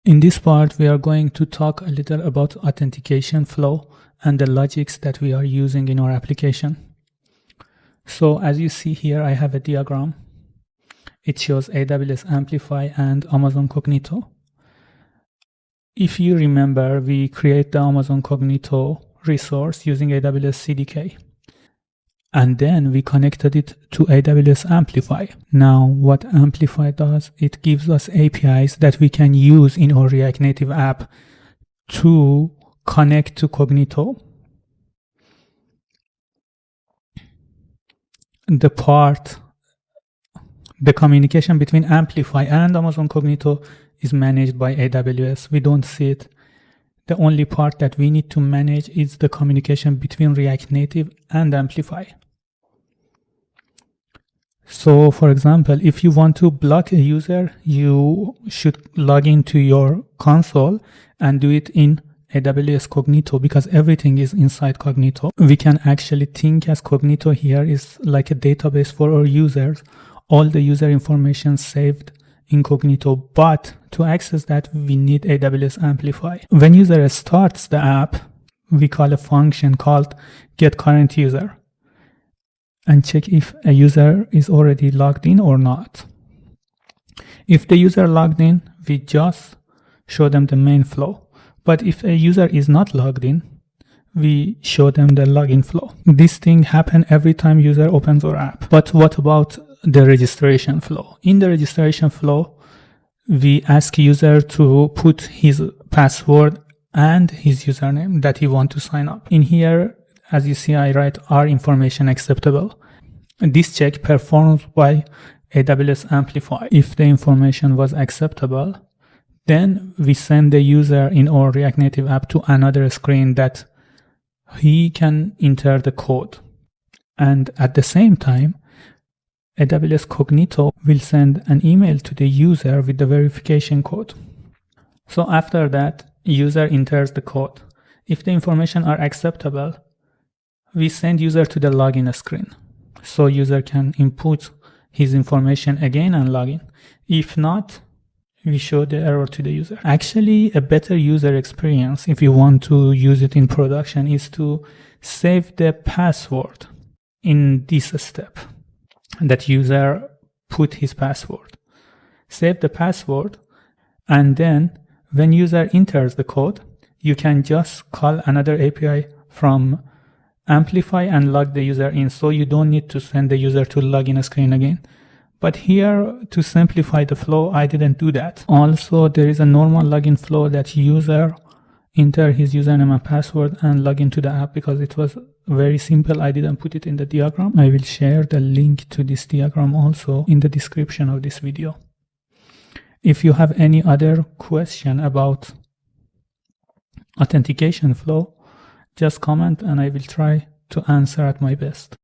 In this part, we are going to talk a little about authentication flow and the logics that we are using in our application. So as you see here, I have a diagram. It shows AWS Amplify and Amazon Cognito. If you remember, we create the Amazon Cognito resource using AWS CDK. And then we connected it to AWS Amplify. Now what Amplify does, it gives us APIs that we can use in our React Native app to connect to Cognito. The communication between Amplify and Amazon Cognito is managed by AWS. We don't see it. The only part that we need to manage is the communication between React Native and Amplify. So for example, if you want to block a user, you should log into your console and do it in AWS Cognito because everything is inside Cognito. We can actually think as Cognito here is like a database for our users. All the user information saved in Cognito, but to access that, we need AWS Amplify. When user starts the app, we call a function called getCurrentUser and check if a user is already logged in or not. If the user logged in, we just show them the main flow. But if a user is not logged in, we show them the login flow. This thing happens every time user opens our app. But what about the registration flow? In the registration flow, we ask user to put his password and his username that he wants to sign up. In here, as you see, I write "are information acceptable?" This check performed by AWS Amplify. If the information was acceptable, then we send the user in our React Native app to another screen that he can enter the code. And at the same time, AWS Cognito will send an email to the user with the verification code. So after that, user enters the code. If the information are acceptable, we send user to the login screen. So user can input his information again and log in. If not, we show the error to the user. Actually, a better user experience, if you want to use it in production, is to save the password in this step. That user put his password. Save the password, and then when user enters the code, you can just call another API from Amplify and log the user in, so you don't need to send the user to login screen again. But here, to simplify the flow, I didn't do that. Also, there is a normal login flow that user enter his username and password and log into the app because it was very simple. I didn't put it in the diagram. I will share the link to this diagram also in the description of this video. If you have any other question about authentication flow, just comment and I will try to answer at my best.